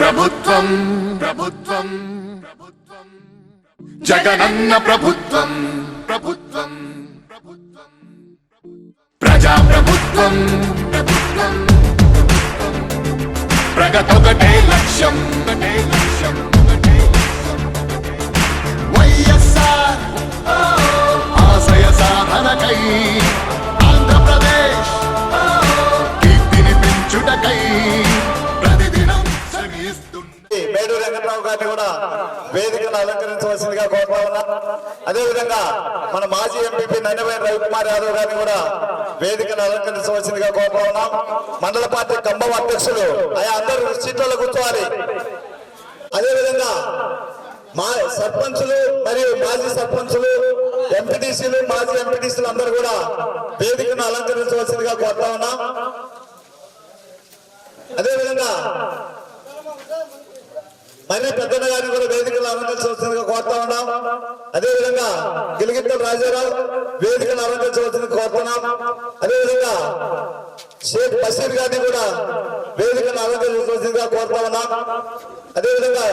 ప్రభుత్వం జగనన్న ప్రభుత్వం ప్రజా ప్రభుత్వం ప్రగతొకటే లక్ష్యం వైఎస్ఆర్ ఆశయ సాధనకై ఆంధ్రప్రదేశ్ కీర్తిని పెంచుటకై ప్రతిదినం శ్రమిస్తుంది. మేడూరు వెంకట్రావు గారిని కూడా వేదికను అలంకరించవలసిందిగా కోరుతా ఉన్నా. అదేవిధంగా మన మాజీ ఎంపీ నందివేని రవికుమార్ యాదవ్ గారిని కూడా వేదికను అలంకరించవలసిందిగా కోరుతా ఉన్నాం. మండల పార్టీ ఖమ్మం అధ్యక్షులు ఆయా అందరూ సీట్లలో కూర్చోవాలి. అదేవిధంగా మా సర్పంచులు మరియు మాజీ సర్పంచులు, ఎంపీటీసీలు, మాజీ ఎంపీటీసీలు అందరూ కూడా వేదికను అలంకరించవలసిందిగా కోరుతా ఉన్నాం. అదేవిధంగా మరి పెద్దన్న గారిని కూడా వేదికలు అలంకరించవలసిందిగా కోరుతా ఉన్నాం. అదేవిధంగా గిలిగిట్టల రాజారావు వేదికలు అలంకరించవలసిందిగా కోరుతున్నాం. అదేవిధంగా షేక్ బషీర్ గారిని కూడా వేదికలు అలంకరించవలసిందిగా కోరుతా ఉన్నాం. అదేవిధంగా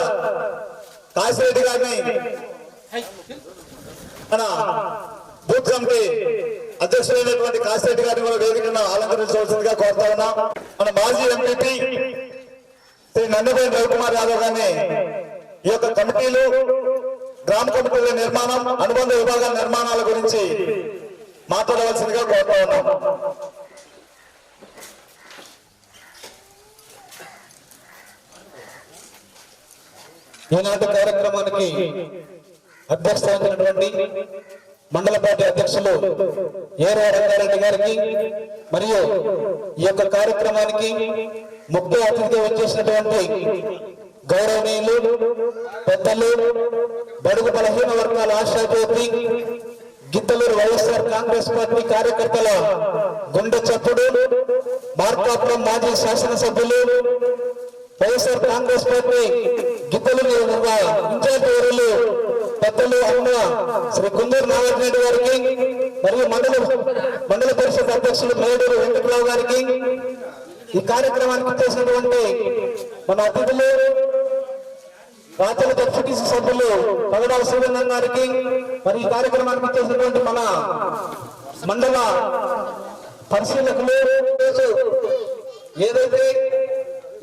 కాశిరెడ్డి గారిని మన బూత్ కమిటీ అధ్యక్షులైనటువంటి కాశిరెడ్డి గారిని కూడా వేదికను అలంకరించవలసిందిగా కోరుతా ఉన్నాం. మన మాజీ ఎంపీ శ్రీ నందివేని రవికుమార్ యాదవ్ గారిని ఈ యొక్క కమిటీలు, గ్రామ కమిటీల నిర్మాణం, అనుబంధ విభాగాల నిర్మాణాల గురించి మాట్లాడవలసిందిగా కోరుతా ఉన్నాం. ఈనాటి కార్యక్రమానికి అధ్యక్షత వహించినటువంటి మండల పార్టీ అధ్యక్షులు ఏరో రంగారెడ్డి గారికి మరియు ఈ యొక్క కార్యక్రమానికి ముఖ్య అతిథిగా వచ్చేసినటువంటి గౌరవనీయులు పెద్దలు, బడుగు బలహీన వర్గాల ఆశాజ్యోతి, గిద్దలూరు వైఎస్ఆర్ కాంగ్రెస్ పార్టీ కార్యకర్తల గుండె చప్పుడు, మార్కాపురం మాజీ శాసనసభ్యులు, వైఎస్ఆర్ కాంగ్రెస్ పార్టీ గిద్దలూరు ఇన్ఛార్జ్ వర్యులు పెద్దలు అన్న శ్రీ కుందూరు నాగార్జున గారికి మరియు మండల పరిషత్ అధ్యక్షులు మేడూరు వెంకట్రావు గారికి, ఈ కార్యక్రమానికి చేసినటువంటి మన అతిథులు, రాజ్యాల డిప్యూటీసీ సభ్యులు పగడాల శ్రీరంగం గారికి, మరి ఈ కార్యక్రమానికి చేసినటువంటి మన మండల పరిశీలకులు, ఏదైతే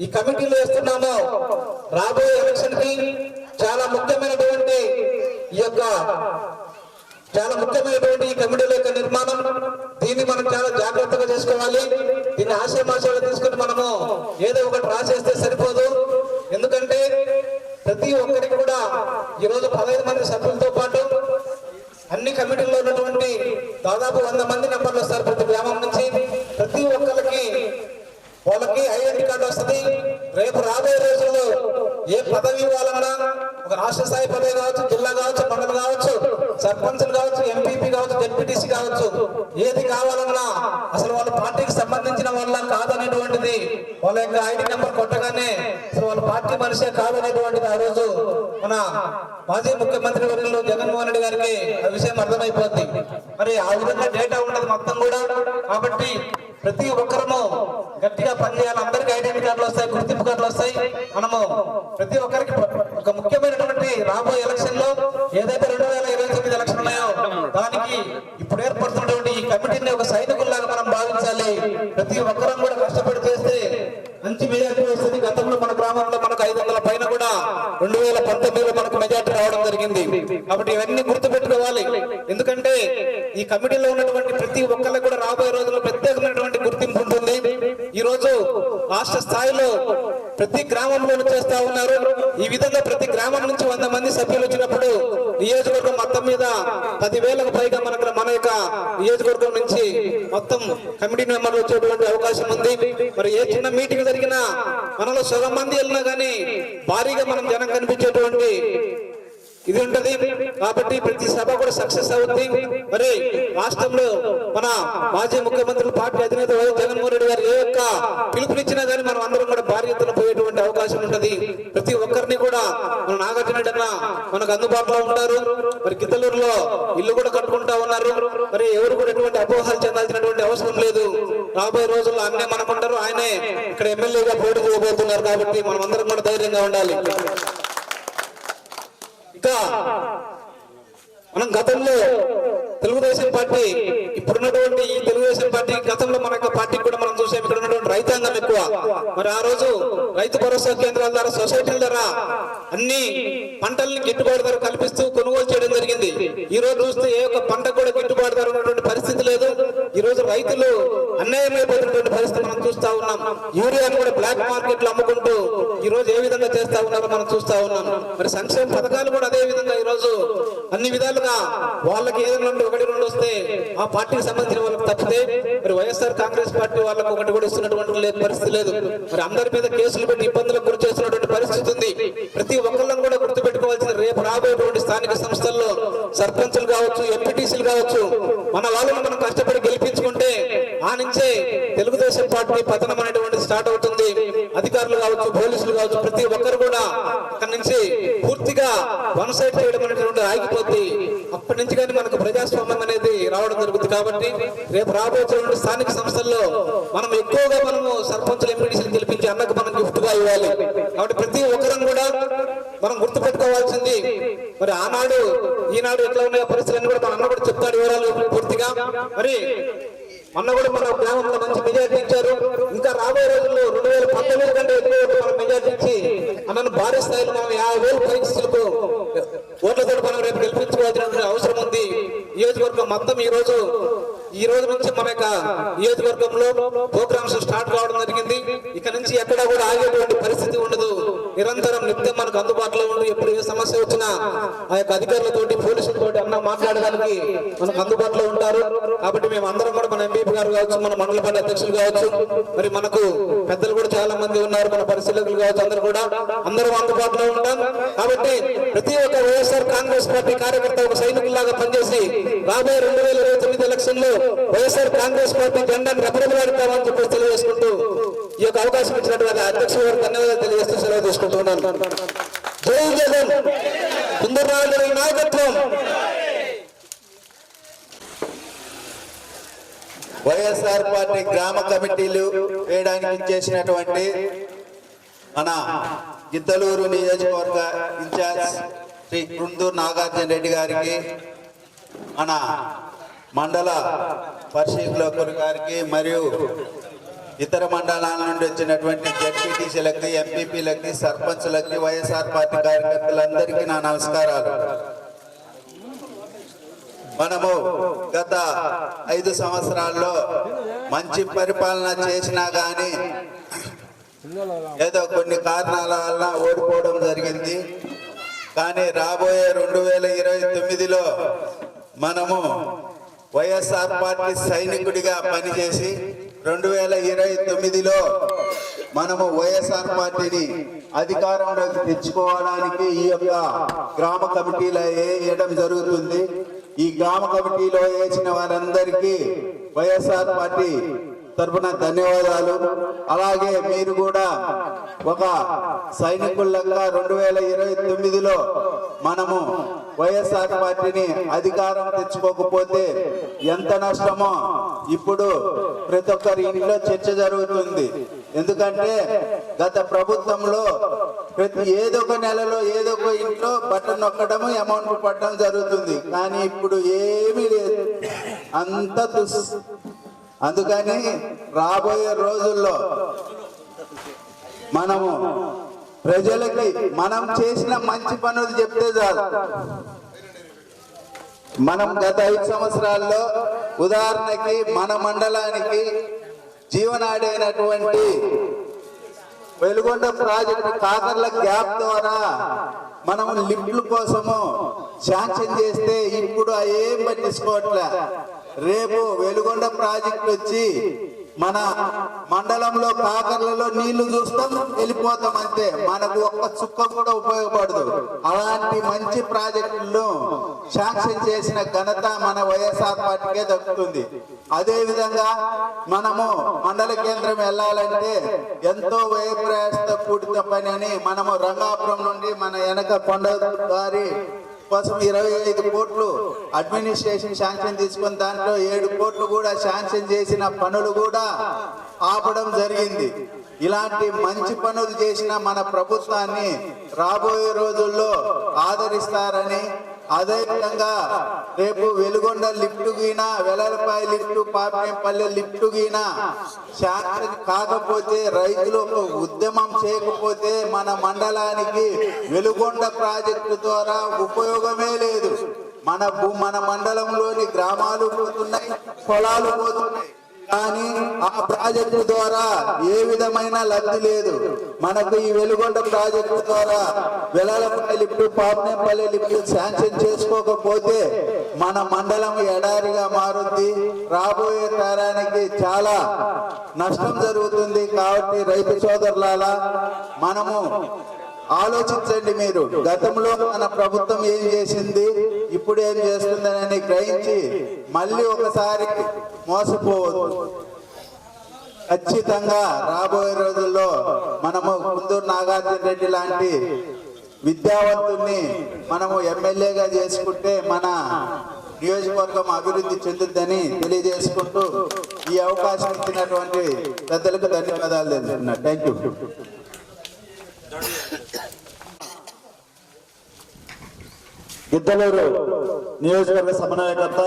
ఈ కమిటీలు వేస్తున్నామో రాబోయే ఎలక్షన్ కి చాలా ముఖ్యమైనటువంటి ఈ కమిటీల యొక్క నిర్మాణం, దీన్ని మనం చాలా జాగ్రత్తగా చేసుకోవాలి. దీన్ని ఆశయమాశాలు తీసుకుని మనము ఏదో ఒకటి రాసేస్తే సరిపోదు. ఎందుకంటే ప్రతి ఒక్కరికి కూడా ఈరోజు 15 మంది సభ్యులతో పాటు అన్ని కమిటీల్లో ఉన్నటువంటి దాదాపు 100 మంది నెంబర్లు వస్తారు ప్రతి గ్రామం నుంచి. ప్రతి ఒక్కరికి వాళ్ళకి ఐడెంటిటీ కార్డు వస్తుంది. రేపు రాబోయే రోజుల్లో ఏ పదవి ఇవ్వాలన్నా, ఒక రాష్ట్ర స్థాయి పదవి కావచ్చు, జిల్లా కావచ్చు, మండలం కావచ్చు, సర్పంచులు కావచ్చు, ఎంపీపీ కావచ్చు, జెడ్పీటీసీ కావచ్చు, ఏది కావాలన్నా అసలు వాళ్ళ పార్టీకి సంబంధించిన వాళ్ళ కాదనేటువంటిది వాళ్ళ యొక్క ఐడి నెంబర్ కొట్టగానే అసలు వాళ్ళ పార్టీ మనిషే కాదనేటువంటిది ఆ రోజు మన మాజీ ముఖ్యమంత్రి వర్యులు జగన్మోహన్ రెడ్డి గారికి ఆ విషయం అర్థమైపోద్ది. మరి ఆ విధంగా డేటా ఉండదు మొత్తం కూడా. కాబట్టి ప్రతి ఒక్కరము గట్టిగా పనిచేయాలి. అందరికి ఐడెంటిటీ కార్డులు వస్తాయి, గుర్తింపు కార్డులు వస్తాయి. మనము ప్రతి ఒక్కరికి ఒక ముఖ్యమైనటువంటి రాబోయే ఎలక్షన్ లో ఏదైతే 2029 ఎలక్షన్ ఉన్నాయో దానికి ఇప్పుడు ఏర్పడుతున్నటువంటి ఈ కమిటీని ఒక సైనికుల్లాగా మనం భావించాలి. ప్రతి ఒక్కరం కూడా కష్టపడి చేస్తే మంచి మెజార్టీ వస్తుంది. గతంలో మన గ్రామంలో మనకు 500 పైన కూడా 2019లో మనకు మెజార్టీ రావడం జరిగింది. కాబట్టి ఇవన్నీ గుర్తుపెట్టుకోవాలి. ఎందుకంటే ఈ కమిటీలో ఉన్నటువంటి ప్రతి ఒక్కరికి కూడా రాబోయే రోజుల్లో ప్రత్యేకమైనటువంటి గుర్తింపు ఉంటుంది. ఈ రోజు రాష్ట్ర స్థాయిలో ప్రతి గ్రామంలోనూ చేస్తా ఉన్నారు. ఈ విధంగా ప్రతి గ్రామం నుంచి 100 మంది సభ్యులు వచ్చినప్పుడు నియోజకవర్గం మొత్తం మీద 10,000కు పైగా మన యొక్క నియోజకవర్గం నుంచి మొత్తం కమిటీ మెంబర్లు వచ్చేటువంటి అవకాశం ఉంది. మరి ఏ చిన్న మీటింగ్ జరిగినా మనలో సగం మంది వెళ్ళినా కానీ భారీగా మనం జనం కనిపించేటువంటి ఇది ఉంటది. కాబట్టి ప్రతి సభ కూడా సక్సెస్ అవుతుంది. మరి రాష్ట్రంలో మన మాజీ ముఖ్యమంత్రులు పార్టీ అధినేత వైఎస్ జగన్మోహన్ రెడ్డి గారు ఏ యొక్క పిలుపునిచ్చినా కానీ మనం అందరం కూడా భారీ ఎత్తున పోయేటువంటి అవకాశం ఉంటది. ప్రతి ఒక్కరిని కూడా మన నాగార్జున రెడ్డి అన్న మనకు అందుబాటులో ఉంటారు. మరి గిద్దలూరులో ఇల్లు కూడా కట్టుకుంటా ఉన్నారు. మరి ఎవరు కూడా ఎటువంటి అపోహలు చెందాల్సినటువంటి అవసరం లేదు. రాబోయే రోజుల్లో అన్నే మనకుంటారు. ఆయనే ఇక్కడ ఎమ్మెల్యేగా పోటీ చేయబోతున్నారు. కాబట్టి మనం అందరం కూడా ధైర్యంగా ఉండాలి. ఇంకా మనం గతంలో తెలుగుదేశం పార్టీ ఇప్పుడున్నటువంటి ఈ తెలుగుదేశం పార్టీ గతంలో మన యొక్క పార్టీ కూడా మనం చూసాం. ఇక్కడ ఉన్నటువంటి రైతాంగం ఎక్కువ. మరి ఆ రోజు రైతు భరోసా కేంద్రాల ద్వారా సొసైటీల ద్వారా అన్ని పంటల్ని గిట్టుబాటు ధర కల్పిస్తూ కొనుగోలు చేయడం జరిగింది. ఈ రోజు చూస్తే ఏ ఒక్క పంట కూడా గిట్టుబాటు ధర ఉన్నటువంటి పరిస్థితి లేదు. ఈ రోజు రైతులు అన్యాయమైపోతున్నటువంటి పరిస్థితి మనం చూస్తా ఉన్నాం. యూరియాను కూడా బ్లాక్ మార్కెట్ లో అమ్ముకుంటూ ఈ రోజు ఏ విధంగా చేస్తా ఉన్నారో మనం చూస్తా ఉన్నాం. మరి సంక్షేమ పథకాలు కూడా అదే విధంగా ఈ రోజు అన్ని విధాలుగా వాళ్ళకి ఏదైనా ఒకటి రెండు వస్తే ఆ పార్టీకి సంబంధించిన వాళ్ళకి తప్పితే మరి వైఎస్ఆర్ కాంగ్రెస్ పార్టీ వాళ్ళకి ఒకటి కూడా ఇస్తున్నటువంటి పరిస్థితి లేదు. మరి అందరి మీద కేసులు పెట్టి ఇబ్బందులకు గురి చేస్తున్నటువంటి పరిస్థితి ఉంది. ప్రతి ఒక్కళ్ళని కూడా గుర్తుపెట్టుకోవాల్సిన రేపు రాబోయేటువంటి స్థానిక సంస్థల్లో సర్పంచులు కావచ్చు, ఎంపీటీసీలు కావచ్చు, మన వాళ్ళని మనం కష్టపడి గెలిపించుకుంటే ఆ నుంచే తెలుగుదేశం పార్టీ పతనం అనేటువంటి స్టార్ట్ అవుతుంది. అధికారులు కావచ్చు, పోలీసులు కావచ్చు, ప్రతి ఒక్కరు కూడా అక్కడి నుంచి పూర్తిగా వన్ సైడ్ చేయడం అనేటువంటి ఆగిపోద్ది. అప్పటి నుంచి కానీ మనకు ప్రజాస్వామ్యం అనేది రావడం జరుగుతుంది. కాబట్టి రేపు రాబోతున్న స్థానిక సంస్థల్లో మనం ఎక్కువగా మనము సర్పంచులు, ఎంపీటీసీలు గెలిపించి అన్నకు మనం గిఫ్ట్ గా ఇవ్వాలి. కాబట్టి ప్రతి ఒక్కరం కూడా మనం గుర్తుపెట్టుకోవాల్సింది మరి ఆనాడు ఈనాడు ఎట్లా ఉన్నాయో పరిస్థితులన్నీ కూడా మన అన్న కూడా చెప్తాడు వివరాలు పూర్తిగా. మరి మొన్న కూడా మన గ్రామంలో మంచి మెజార్టీ ఇచ్చారు. ఇంకా రాబోయే రోజుల్లో 2019 కంటే ఎక్కువ మనం మెజార్టీ ఇచ్చి అన్నను భారీ స్థాయిలో మనం 50,000 పైసలకు ఓట్లతో మనం రేపు గెలిపించుకోవాల్సిన అవసరం ఉంది. నియోజకవర్గం మొత్తం ఈ రోజు నుంచి మన యొక్క నియోజకవర్గంలో ప్రోగ్రామ్స్ స్టార్ట్ కావడం జరిగింది. ఇక నుంచి ఎక్కడ కూడా ఆగేటువంటి పరిస్థితి ఉండదు. నిరంతరం నిత్యం మనకు అందుబాటులో ఉండి ఎప్పుడు ఏ సమస్య వచ్చినా ఆ యొక్క అధికారులతోటి, పోలీసులతోటి అన్న మాట్లాడడానికి మనకు అందుబాటులో ఉంటారు. కాబట్టి మేము అందరం కూడా మన ఎంపీ గారు కావచ్చు, మన మండల పార్టీ అధ్యక్షులు కావచ్చు, మరి మనకు పెద్దలు కూడా చాలా మంది ఉన్నారు, మన పరిశీలకులు కావచ్చు, అందరూ అందుబాటులో ఉంటాం. కాబట్టి ప్రతి ఒక్క వైఎస్ఆర్ కాంగ్రెస్ పార్టీ కార్యకర్త ఒక సైనికుల్లాగా పనిచేసి రాబోయే 2029 ఎలక్షన్ లో వైఎస్ఆర్ కాంగ్రెస్ పార్టీ జెండాను రెపరెపలాడతామని చెప్పి తెలియజేసుకుంటూ ఈ యొక్క అవకాశం ఇచ్చినటువంటి అధ్యక్షుల గారు ధన్యవాదాలు తెలియజేస్తూ సెలవు తీసుకుంటున్నాను. జై జగన్, సుందరరావు నాయకత్వం. వైఎస్ఆర్ పార్టీ గ్రామ కమిటీలు వేయడానికి చేసినటువంటి మన గిద్దలూరు నియోజకవర్గ ఇన్ఛార్జ్ శ్రీ గుంటూరు నాగార్జున రెడ్డి గారికి, మన మండల పరిశీలకులు గారికి, మరియు ఇతర మండలాల నుండి వచ్చినటువంటి జడ్పీటీసీలకి, ఎంపీపీలకి, సర్పంచులకి, వైఎస్ఆర్ పార్టీ కార్యకర్తలందరికీ నా నమస్కారాలు. మనము గత 5 సంవత్సరాల్లో మంచి పరిపాలన చేసినా గాని ఏదో కొన్ని కారణాల వల్ల ఓడిపోవడం జరిగింది. కానీ రాబోయే 2029లో మనము వైఎస్ఆర్ పార్టీ సైనికుడిగా పనిచేసి 2029లో మనము వైఎస్ఆర్ పార్టీని అధికారంలోకి తెచ్చుకోవడానికి ఈ యొక్క గ్రామ కమిటీలో వేయడం జరుగుతుంది. ఈ గ్రామ కమిటీలో వేసిన వారందరికీ వైఎస్ఆర్ పార్టీ తరఫున ధన్యవాదాలు. అలాగే మీరు కూడా ఒక సైనికులంగా 2029లో మనము వైఎస్ఆర్ పార్టీని అధికారం తెచ్చుకోకపోతే ఎంత నష్టమో ఇప్పుడు ప్రతి ఒక్కరి ఇంట్లో చర్చ జరుగుతుంది. ఎందుకంటే గత ప్రభుత్వంలో ఏదో ఒక నెలలో ఏదో ఒక ఇంట్లో బటన్ నొక్కడము, అమౌంట్ పడడం జరుగుతుంది. కానీ ఇప్పుడు ఏమీ లేదు, అంత అందుకని రాబోయే రోజుల్లో మనము ప్రజలకి మనం చేసిన మంచి పనులు చెప్తే చాలు. మనం గత 5 సంవత్సరాల్లో ఉదాహరణకి మన మండలానికి జీవనాడి అయినటువంటి వెలుగొండ ప్రాజెక్టు కాకర్ల గ్యాప్ ద్వారా మనం లిఫ్ట్ల కోసము శాంక్షన్ చేస్తే ఇప్పుడు ఏం పట్టించుకోవట్లే. రేపు వెలుగొండ ప్రాజెక్టు వచ్చి మన మండలంలో కాకర్లలో నీళ్లు చూస్తాం, వెళ్ళిపోతాం అంతే. మనకు ఒక్క చుక్క కూడా ఉపయోగపడదు. అలాంటి మంచి ప్రాజెక్టులను శాంక్షన్ చేసిన ఘనత మన వైఎస్ఆర్ పార్టీకే దక్కుతుంది. అదే విధంగా మనము మండల కేంద్రం వెళ్ళాలంటే ఎంతో వ్యయ ప్రయాసతో కూడిన పని అని మనము రంగాపురం నుండి మన వెనక కొండ గారి కోసం 25 కోట్లు అడ్మినిస్ట్రేషన్ శాంక్షన్ తీసుకుని దాంట్లో 7 కోట్లు కూడా శాంక్షన్ చేసిన పనులు కూడా ఆపడం జరిగింది. ఇలాంటి మంచి పనులు చేసిన మన ప్రభుత్వాన్ని రాబోయే రోజుల్లో ఆదరిస్తారని, అదేవిధంగా రేపు వెలుగొండ లిఫ్ట్ గీన, వెలలపాయ లిఫ్ట్, పాపినేపల్లి లిఫ్ట్ గీన శాంక్షన్ కాకపోతే, రైతులు ఒక ఉద్యమం చేయకపోతే మన మండలానికి వెలుగొండ ప్రాజెక్టు ద్వారా ఉపయోగమే లేదు. మన మండలంలోని గ్రామాలు పోతున్నాయి, పొలాలు పోతున్నాయి, కానీ ఆ ప్రాజెక్టు ద్వారా ఏ విధమైన లబ్ధి లేదు. మనకు ఈ వెలుగొండ ప్రాజెక్టు ద్వారా వెలలపల్లి లిఫ్ట్, పాపినేపల్లి లిఫ్ట్ శాంక్షన్ చేసుకోకపోతే మన మండలం ఎడారిగా మారుద్ది. రాబోయే తరానికి చాలా నష్టం జరుగుతుంది. కాబట్టి రైతు సోదరులారా, మనము ఆలోచించండి. మీరు గతంలో మన ప్రభుత్వం ఏం చేసింది, ఇప్పుడు ఏం చేస్తుందని గ్రహించి మళ్ళీ ఒకసారి మోసపోవద్దు. ఖచ్చితంగా రాబోయే రోజుల్లో మనము కుందూరు నాగార్జున రెడ్డి లాంటి విద్యావంతుల్ని మనము ఎమ్మెల్యేగా చేసుకుంటే మన నియోజకవర్గం అభివృద్ధి చెందుద్దని తెలియజేసుకుంటూ ఈ అవకాశం ఇచ్చినటువంటి పెద్దలకు ధన్యవాదాలు తెలుస్తున్నా. Thank you. గిద్దలూరు నియోజకవర్గ సమన్వయకర్త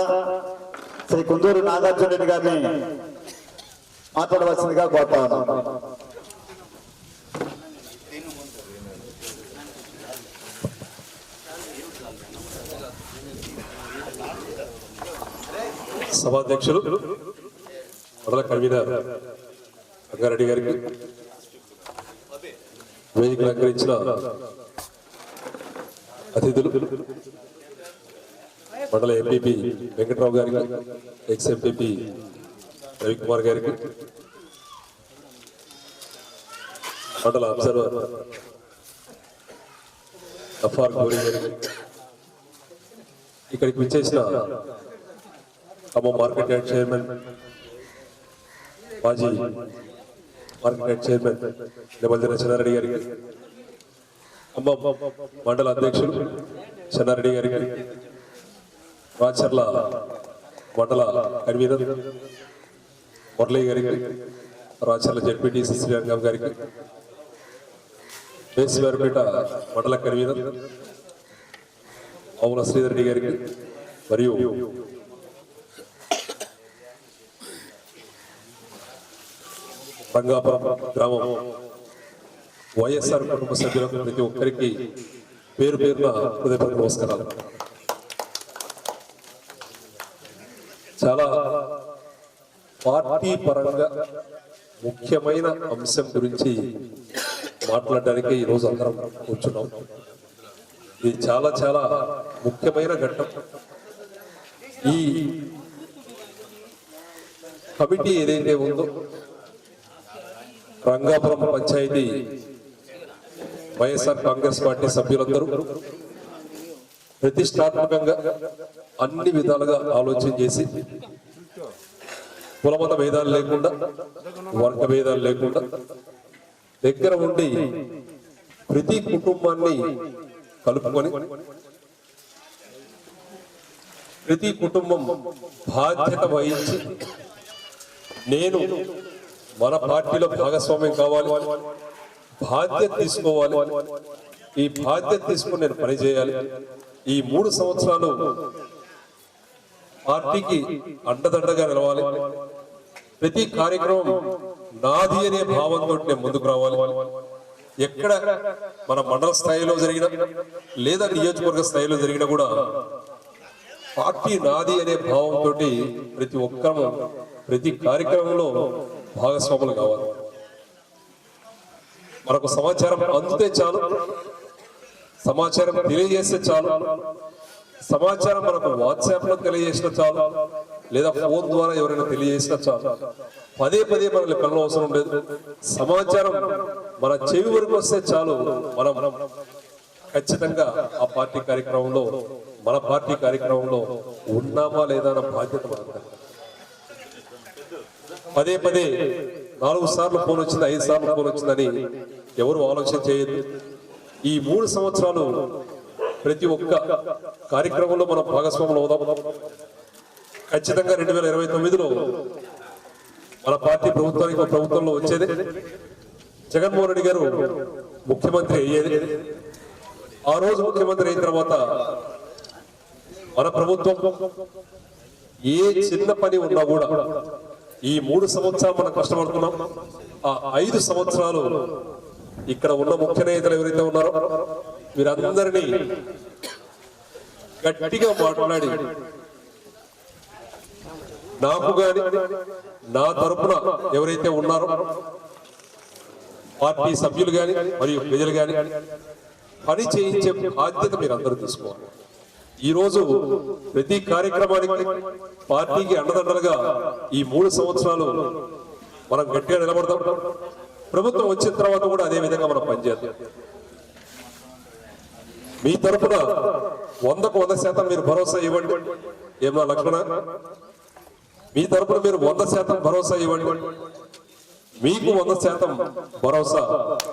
శ్రీ కుందూరు నాగార్జున రెడ్డి గారిని మాట్లాడవలసిందిగా కోరుతా ఉన్నాం. సభాధ్యక్షులు మండల కన్వీనర్ రంగారెడ్డి గారికి, వేదికలు అలంకరించిన అతిథులు, మండల ఎంపీపీ వెంకట్రావు గారికి, ఎక్స్ ఎంపీపీ రవికుమార్ గారికి, మండల అబ్జర్వర్ అఫార్ గోరి గారికి, ఇక్కడికి విచ్చేసిన ఖమ్మం మార్కెట్ యార్డ్ చైర్మన్, మాజీ మార్కెట్ యార్డ్ చైర్మన్ నిమల్దిన చెన్నారెడ్డి గారికి, ఖమ్మం మండల అధ్యక్షులు చెన్నారెడ్డి గారికి, రాచర్ల మండల కన్వీనర్ మురళి గారికి, రాచర్ల జెడ్పీటీసీ శ్రీరంగం గారికి, వేసివారిపేట మండల కన్వీనర్ అవున శ్రీధర్ రెడ్డి గారికి, మరియు రంగాపురం గ్రామం వైఎస్ఆర్ కుటుంబ సభ్యులకు ప్రతి ఒక్కరికి పేరు పేరున హృదయపూర్వక నమస్కారాలు. చాలా పార్టీ పరంగా ముఖ్యమైన అంశం గురించి మాట్లాడడానికి ఈరోజు అందరం కూర్చున్నాం. ఇది చాలా చాలా ముఖ్యమైన ఘట్టం. ఈ కమిటీ ఏదైతే ఉందో, రంగాపురం పంచాయతీ వైఎస్ఆర్ కాంగ్రెస్ పార్టీ సభ్యులందరూ ప్రతిష్టాత్మకంగా అన్ని విధాలుగా ఆలోచన చేసి, కులమత భేదాలు లేకుండా, వర్గ భేదాలు లేకుండా దగ్గర ఉండి ప్రతి కుటుంబాన్ని కలుపుకొని, ప్రతి కుటుంబం బాధ్యత వహించి నేను మన పార్టీలో భాగస్వామ్యం కావాలి, బాధ్యత తీసుకోవాలి, ఈ బాధ్యత తీసుకుని నేను పనిచేయాలి, ఈ 3 సంవత్సరాలు పార్టీకి అండదండగా నిలవాలి, ప్రతి కార్యక్రమం నాది అనే భావంతో నేను ముందుకు రావాలి. ఎక్కడ మన మండల స్థాయిలో జరిగిన లేదా నియోజకవర్గ స్థాయిలో జరిగినా కూడా పార్టీ నాది అనే భావంతో ప్రతి ఒక్కరూ ప్రతి కార్యక్రమంలో భాగస్వాములు కావాలి. మనకు సమాచారం అందితే చాలు, సమాచారం తెలియజేస్తే చాలు, సమాచారం మనకు వాట్సాప్ లో తెలియజేస్తే చాలు, లేదా ఫోన్ ద్వారా ఎవరైనా తెలియజేసినా చాలు. పదే పదే మనల్ని పిల్లలు అవసరం లేదు. సమాచారం మన చెవి వరకు వస్తే చాలు. మనం ఖచ్చితంగా ఆ పార్టీ కార్యక్రమంలో, మన పార్టీ కార్యక్రమంలో ఉన్నామా లేదా అన్న బాధ్యత మనకు. పదే పదే 4 సార్లు ఫోన్ వచ్చింది, 5 సార్లు ఫోన్ వచ్చిందని ఎవరు ఆలోచన చేయొద్దు. ఈ 3 సంవత్సరాలు ప్రతి ఒక్క కార్యక్రమంలో మనం భాగస్వాములు అవుదాం. ఖచ్చితంగా 2029లో మన పార్టీ ప్రభుత్వంలో వచ్చేది. జగన్మోహన్ రెడ్డి గారు ముఖ్యమంత్రి అయ్యేది. ఆ రోజు ముఖ్యమంత్రి అయిన తర్వాత మన ప్రభుత్వం ఏ చిన్న పని ఉన్నా కూడా ఈ 3 సంవత్సరాలు మనం కష్టపడుతున్నాం. ఆ 5 సంవత్సరాలు ఇక్కడ ఉన్న ముఖ్య నేతలు ఎవరైతే ఉన్నారో వీరందరినీ గట్టిగా మాట్లాడి నాకు గాని నా తరపున ఎవరైతే ఉన్నారో పార్టీ సభ్యులు గాని మరియు ప్రజలు గాని పని చేయించే బాధ్యత మీరు అందరూ తీసుకోవాలి. ఈ రోజు ప్రతి కార్యక్రమానికి పార్టీకి అండదండలుగా ఈ 3 సంవత్సరాలు మనం గట్టిగా నిలబడతాం. ప్రభుత్వం వచ్చిన తర్వాత కూడా అదే విధంగా మనం పనిచేద్దాం. మీ తరపున 100కు 100% మీరు భరోసా ఇవ్వండి. ఏమన్నా లక్ష్మణ, మీ తరపున మీరు 100% భరోసా ఇవ్వండి. మీకు 100% భరోసా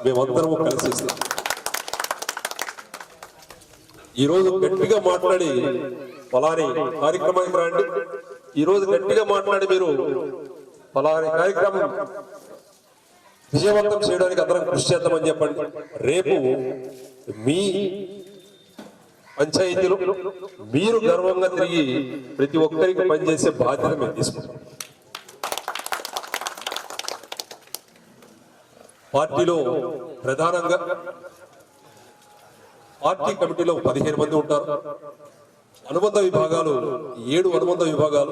మేమందరము కలిసి ఇస్తాం. ఈ రోజు గట్టిగా మాట్లాడి ఫలాని కార్యక్రమానికి రండి. ఈ రోజు గట్టిగా మాట్లాడి మీరు ఫలాని కార్యక్రమం విజయవంతం చేయడానికి అందరం కృషి చేద్దామని చెప్పండి. రేపు మీ పంచాయతీలు మీరు గర్వంగా తిరిగి ప్రతి ఒక్కరికి పనిచేసే బాధ్యత మేము తీసుకుంటాం. పార్టీలో ప్రధానంగా పార్టీ కమిటీలో 15 మంది ఉంటారు. అనుబంధ విభాగాలు 7 అనుబంధ విభాగాలు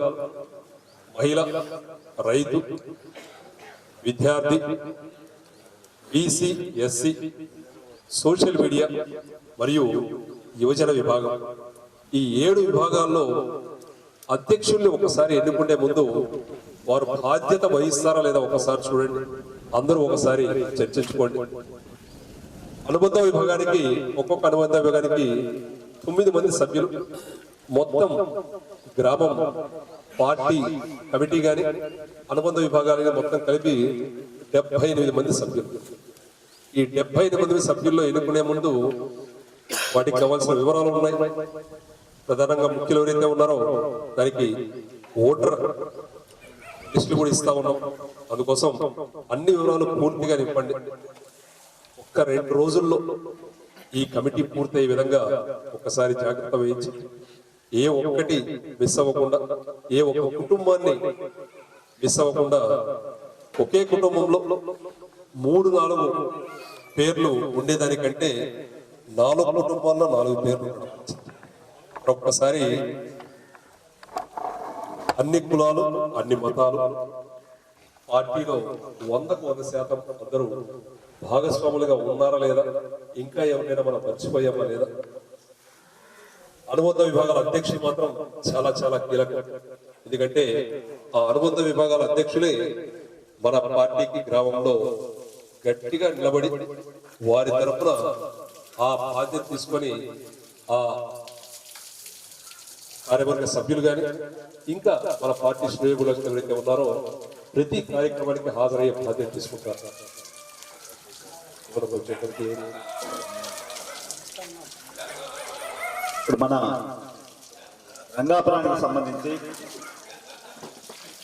మహిళ, రైతు, విద్యార్థి, బీసీ, ఎస్సీ, సోషల్ మీడియా మరియు యువజన విభాగం. ఈ 7 విభాగాల్లో అధ్యక్షుల్ని ఒకసారి ఎన్నుకునే ముందు వారు బాధ్యత వహిస్తారా లేదా ఒకసారి చూడండి. అందరూ ఒకసారి చర్చించుకోండి. అనుబంధ విభాగానికి ఒక్కొక్క అనుబంధ విభాగానికి 9 మంది సభ్యులు. మొత్తం గ్రామం పార్టీ కమిటీ గాని అనుబంధ విభాగాలుగా మొత్తం కలిపి 78 మంది సభ్యులు. ఈ 78 మంది సభ్యుల్లో ఎన్నుకునే ముందు వాటికి కావాల్సిన వివరాలు ఉన్నాయి. ప్రధానంగా ముఖ్యులు ఎవరైతే ఉన్నారో దానికి ఓటర్ లిస్టులు కూడా ఇస్తా ఉన్నాం. అందుకోసం అన్ని వివరాలు పూర్తిగా నింపండి. ఒక్క 2 రోజుల్లో ఈ కమిటీ పూర్తయ్యే విధంగా ఒక్కసారి జాగ్రత్త వహించి ఏ ఒక్కటి మిస్ అవ్వకుండా, ఏ ఒక్క కుటుంబాన్ని మిస్ అవ్వకుండా, ఒకే కుటుంబంలో 3-4 పేర్లు ఉండేదానికంటే 4 కుటుంబాల్లో 4 పేర్లు. ఒక్కసారి అన్ని కులాలు, అన్ని మతాలు పార్టీలో 100కు 100% అందరూ భాగస్వాములుగా ఉన్నారా లేదా, ఇంకా ఎవరైనా మనం మర్చిపోయామా లేదా. అనుబంధ విభాగాల అధ్యక్షులు మాత్రం చాలా చాలా కీలకం. ఎందుకంటే ఆ అనుబంధ విభాగాల అధ్యక్షులే మన పార్టీకి గ్రామంలో గట్టిగా నిలబడి వారి తరఫున ఆ బాధ్యత తీసుకొని ఆ కార్యవర్గ సభ్యులు కానీ ఇంకా మన పార్టీ శ్రేయకులు ఎవరైతే ఉన్నారో ప్రతి కార్యక్రమానికి హాజరయ్యే బాధ్యత తీసుకుంటారు. ఇప్పుడు మన రంగాపురానికి సంబంధించి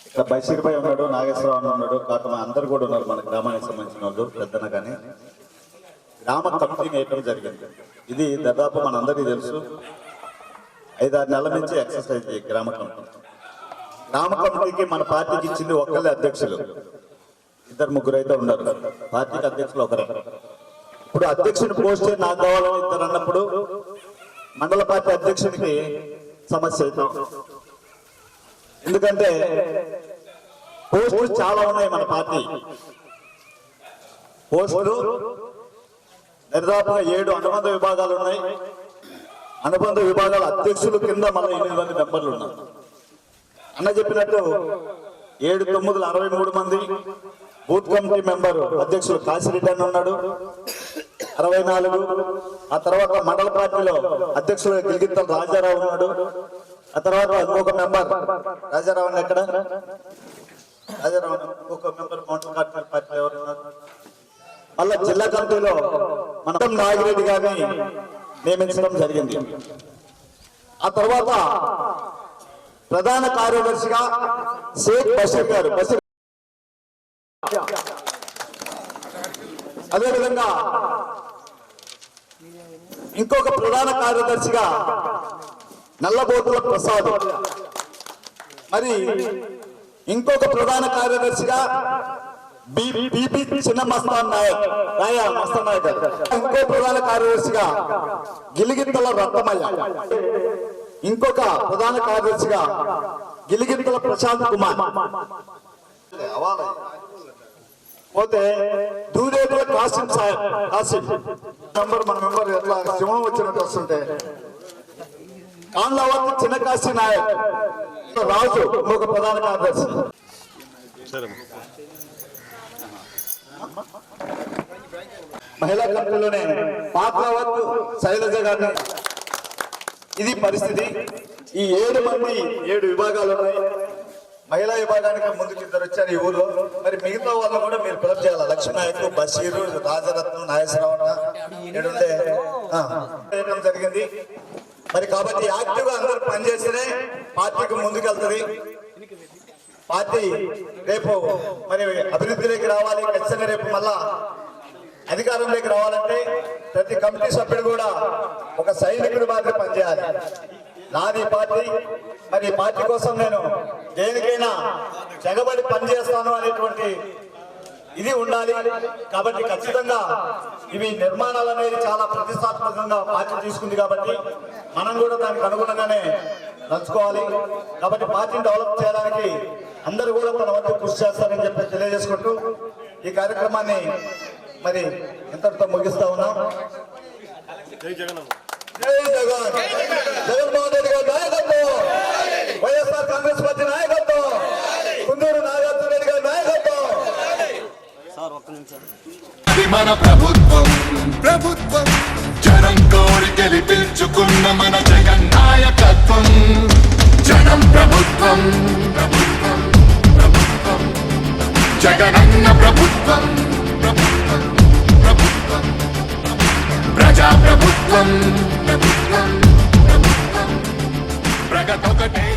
ఇక్కడ బైసీర్పై ఉన్నాడు, నాగేశ్వరరావు ఉన్నాడు, కాక అందరు కూడా ఉన్నారు మన గ్రామానికి సంబంధించిన వాళ్ళు పెద్దన. కానీ గ్రామ కమిటీని వేయటం జరిగింది. ఇది దాదాపు మనందరికీ తెలుసు, 5-6 నెలల నుంచి ఎక్సర్సైజ్ గ్రామ కమిటీ. గ్రామ కమిటీకి మన పార్టీకి ఇచ్చింది ఒక్కళ్ళే అధ్యక్షులు, 2-3 అయితే ఉన్నారు. పార్టీకి అధ్యక్షులు ఒకరే. ఇప్పుడు అధ్యక్షుని పోస్ట్ నాకు కావాలని 2 అన్నప్పుడు మండల పార్టీ అధ్యక్షునికి సమస్య అవుతాం. ఎందుకంటే పోస్టులు చాలా ఉన్నాయి మన పార్టీ. పోస్టులు దాదాపుగా 7 అనుబంధ విభాగాలు ఉన్నాయి. అనుబంధ విభాగాల అధ్యక్షులు కింద మన 8 మంది మెంబర్లు ఉన్నారు. అన్న చెప్పినట్టు 7/9/63 మంది, బూత్ కమిటీ మెంబర్ అధ్యక్షులు కాశీరెడ్డి అని ఉన్నాడు 64. ఆ తర్వాత మండల పార్టీలో అధ్యక్షులు గిలిగిత్తల రాజారావు ఉన్నాడు. ఆ తర్వాత ఇంకొక మెంబర్ రాజారావు అని ఎక్కడ రాజారావు ఇంకొక మెంబర్ మౌంటైన్ కార్పొరేట్ పార్టీలో ఎవరున్నారు. మళ్ళా జిల్లా కమిటీలో మనం నాగిరెడ్డి గారిని నియమించడం జరిగింది. ఆ తర్వాత ప్రధాన కార్యదర్శిగా షేక్ బషీర్ గారు, అదేవిధంగా ఇంకొక ప్రధాన కార్యదర్శిగా నల్లబోతుల ప్రసాద్, మరి ఇంకొక ప్రధాన కార్యదర్శిగా బీపీ చిన్న మస్తాన్ నాయక్ మస్తాన్ నాయక్ గారు, ఇంకో ప్రధాన కార్యదర్శిగా గిలిగిత్తల రత్నమయ్య, ఇంకొక ప్రధాన కార్యదర్శిగా గిలిగిత్తల ప్రశాంత్ కుమార్, పోతే దూదేపుల కాసిం సాహెబ్ మన మెంబర్ ఎట్లా సింహం వచ్చినట్టు వస్తుంటే కాన్లవర్తి చిన్న కాశీ నాయక్ రాజు ఇంకొక ప్రధాన కార్యదర్శి. మహిళా కమిటీలోనే పాత్రవత్ శైలజ గారిని. ఇది పరిస్థితి. ఈ 7 మంది 7 విభాగాలు ఉన్నాయి. మహిళా విభాగానికి ముందుకు 2 వచ్చారు ఈ ఊరు. మరి మిగతా వాళ్ళు కూడా మీరు పిలప్ చేయాలి. లక్ష్మీనాయక్, బషీరు, రాజరత్నం, నాగేశ్వరరావు చేయడం జరిగింది. మరి కాబట్టి యాక్టివ్ గా అందరూ పనిచేస్తేనే పార్టీకి ముందుకెళ్తుంది. పార్టీ రేపు మరి అభివృద్ధిలోకి రావాలి. ఖచ్చితంగా రేపు మళ్ళా అధికారంలోకి రావాలంటే ప్రతి కమిటీ సభ్యుడు కూడా ఒక సైనికుడి మాదిరి పనిచేయాలి. నాది పార్టీ, మరి పార్టీ కోసం నేను దేనికైనా జగబడి పనిచేస్తాను అనేటువంటి ఇది ఉండాలి. కాబట్టి ఖచ్చితంగా ఇవి నిర్మాణాలు అనేది చాలా ప్రతిష్టాత్మకంగా పార్టీ తీసుకుంది. కాబట్టి మనం కూడా దానికి అనుగుణంగానే నడుచుకోవాలి. కాబట్టి పార్టీని డెవలప్ చేయడానికి అందరూ కూడా తన వంతు కృషి చేస్తారని చెప్పి తెలియజేసుకుంటూ ఈ కార్యక్రమాన్ని మరి ఇంతటితో ముగిస్తా ఉన్నాం. జై జగన్, జగన్మోహన్ రెడ్డి గారి నాయకత్వం, వైఎస్ఆర్ కాంగ్రెస్ పార్టీ నాయకత్వం, కుందూరు నాగార్జున రెడ్డి గారి నాయకత్వం. అది మన ప్రభుత్వం, ప్రభుత్వం జనం కోరి గెలిపించుకున్న మన జగన్ నాయకత్వం. జనం ప్రభుత్వం, ప్రభుత్వం, ప్రభుత్వం జగనన్న ప్రభుత్వం, ప్రభుత్వం, ప్రభుత్వం ప్రజా ప్రభుత్వం, ప్రభుత్వం, ప్రభుత్వం ప్రగతొకటే.